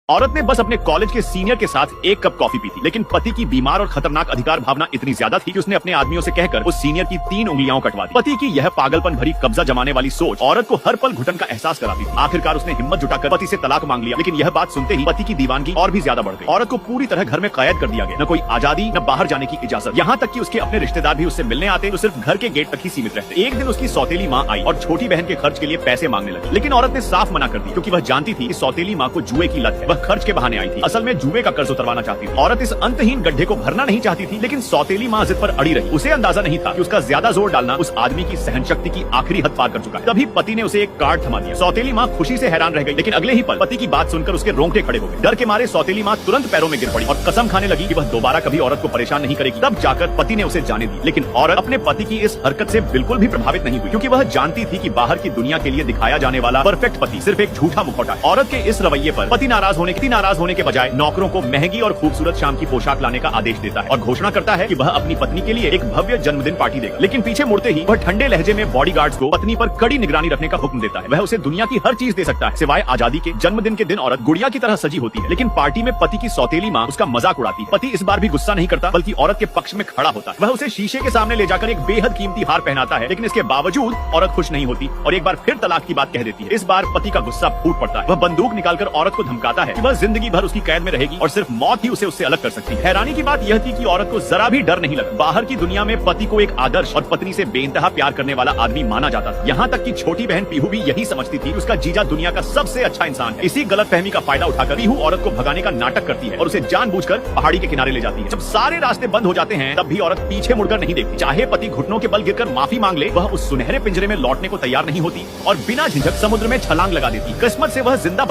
औरत ने बस अपने कॉलेज के सीनियर के साथ एक कप कॉफी पी थी, लेकिन पति की बीमार और खतरनाक अधिकार भावना इतनी ज्यादा थी कि उसने अपने आदमियों से कहकर उस सीनियर की 3 उंगलियां कटवा दी। पति की यह पागलपन भरी कब्जा जमाने वाली सोच औरत को हर पल घुटन का एहसास कराती थी। आखिरकार उसने हिम्मत जुटाकर पति से तलाक मांग लिया, लेकिन यह बात सुनते ही पति की दीवानगी और भी ज्यादा बढ़ गई। औरत को पूरी तरह घर में कैद कर दिया गया, न कोई आजादी न बाहर जाने की इजाजत। यहाँ तक कि उसके अपने रिश्तेदार भी उससे मिलने आते तो सिर्फ घर के गेट तक ही सीमित रहते। एक दिन उसकी सौतेली माँ आई और छोटी बहन के खर्च के लिए पैसे मांगने लगी, लेकिन औरत ने साफ मना कर दी, क्योंकि वह जानती थी कि सौतेली माँ को जुए की लत है। वह खर्च के बहाने आई थी, असल में जुए का कर्ज उतरवाना चाहती थी। औरत इस अंतहीन गड्ढे को भरना नहीं चाहती थी, लेकिन सौतेली माँ जिद पर अड़ी रही। उसे अंदाजा नहीं था कि उसका ज्यादा जोर डालना उस आदमी की सहनशक्ति की आखिरी हद पार कर चुका है। तभी पति ने उसे एक कार्ड थमा दिया। सौतेली माँ खुशी से हैरान रह गई, लेकिन अगले ही पल पति की बात सुनकर उसके रोंगटे खड़े हो गए। डर के मारे सौतेली माँ तुरंत पैरों में गिर पड़ी और कसम खाने लगी कि वह दोबारा कभी औरत को परेशान नहीं करेगी। तब जाकर पति ने उसे जाने दी, लेकिन औरत अपने पति की इस हरकत से बिल्कुल भी प्रभावित नहीं हुई, क्योंकि वह जानती थी कि बाहर की दुनिया के लिए दिखाया जाने वाला परफेक्ट पति सिर्फ एक झूठा मुखौटा है। औरत के इस रवैये पर पति नाराज होने के बजाय नौकरों को महंगी और खूबसूरत शाम की पोशाक लाने का आदेश देता है और घोषणा करता है कि वह अपनी पत्नी के लिए एक भव्य जन्मदिन पार्टी देगा। लेकिन पीछे मुड़ते ही वह ठंडे लहजे में बॉडीगार्ड्स को पत्नी पर कड़ी निगरानी रखने का हुक्म देता है। वह उसे दुनिया की हर चीज दे सकता है सिवाय आजादी के। जन्मदिन के दिन औरत गुड़िया की तरह सजी होती है, लेकिन पार्टी में पति की सौतेली माँ उसका मजाक उड़ाती है। पति इस बार भी गुस्सा नहीं करता, बल्कि औरत के पक्ष में खड़ा होता है। वह उसे शीशे के सामने ले जाकर एक बेहद कीमती हार पहनाता है, लेकिन इसके बावजूद औरत खुश नहीं होती और एक बार फिर तलाक की बात कह देती है। इस बार पति का गुस्सा फूट पड़ता है। वह बंदूक निकालकर औरत को धमकाता है कि वह जिंदगी भर उसकी कैद में रहेगी और सिर्फ मौत ही उसे उससे अलग कर सकती है। हैरानी की बात यह थी कि औरत को जरा भी डर नहीं लगा। बाहर की दुनिया में पति को एक आदर्श और पत्नी से बेइंतहा प्यार करने वाला आदमी माना जाता था। यहाँ तक कि छोटी बहन पीहू भी यही समझती थी कि उसका जीजा दुनिया का सबसे अच्छा इंसान है। इसी गलतफहमी का फायदा उठाकर पीहू औरत को भगाने का नाटक करती है और उसे जानबूझकर पहाड़ी के किनारे ले जाती है। जब सारे रास्ते बंद हो जाते हैं, तब भी औरत पीछे मुड़कर नहीं देखती। चाहे पति घुटनों के बल गिरकर माफी मांग ले, वह उस सुनहरे पिंजरे में लौटने को तैयार नहीं होती और बिना झिझक समुद्र में छलांग लगा देती। किस्मत से वह जिंदा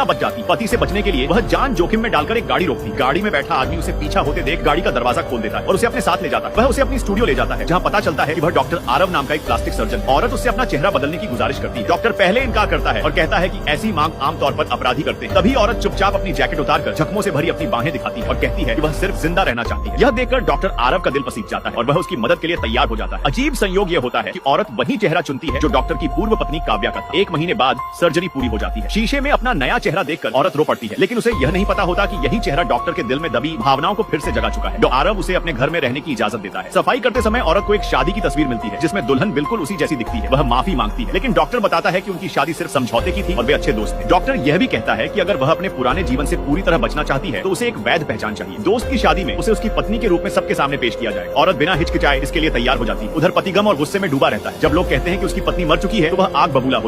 बच जाती। पति से बचने के लिए वह जान जोखिम में डालकर एक गाड़ी रोकती। गाड़ी में बैठा आदमी उसे पीछा होते देख गाड़ी का दरवाजा खोल देता है और उसे अपने साथ ले जाता है। वह उसे अपनी स्टूडियो ले जाता है, जहाँ पता चलता है कि वह डॉक्टर आरव नाम का एक प्लास्टिक सर्जन। औरत उससे अपना चेहरा बदलने की गुजारिश करती है। डॉक्टर पहले इनकार करता है और कहता है कि ऐसी मांग आमतौर पर अपराधी करते हैं। तभी औरत चुपचाप अपनी जैकेट उतारकर जख्मों से भरी अपनी बाहें दिखाती है और कहती है कि वह सिर्फ जिंदा रहना चाहती है। यह देखकर डॉक्टर आरव का दिल पसीज जाता है और वह उसकी मदद के लिए तैयार हो जाता है। अजीब संयोग यह होता है कि औरत वही चेहरा चुनती है जो डॉक्टर की पूर्व पत्नी काव्या का था। 1 महीने बाद सर्जरी पूरी हो जाती है। शीशे में अपना नया चेहरा देखकर औरत रो पड़ती है, लेकिन उसे यह नहीं पता होता कि यही चेहरा डॉक्टर के दिल में दबी भावनाओं को फिर से जगा चुका है। आरव उसे अपने घर में रहने की इजाजत देता है। सफाई करते समय औरत को एक शादी की तस्वीर मिलती है, जिसमें दुल्हन बिल्कुल उसी जैसी दिखती है। वह माफी मांगती है, लेकिन डॉक्टर बताता है कि उनकी शादी सिर्फ समझौते की थी और वे अच्छे दोस्त थे। डॉक्टर यह भी कहता है कि अगर वह अपने पुराने जीवन से पूरी तरह बचना चाहती है तो उसे एक वैध पहचान चाहिए। दोस्त की शादी में उसे उसकी पत्नी के रूप में सबके सामने पेश किया जाए। औरत बिना हिचकिचाए इसके लिए तैयार हो जाती है। उधर पति गम और गुस्से में डूबा रहता है। जब लोग कहते हैं कि उसकी पत्नी मर चुकी है तो वह आग बबूला हो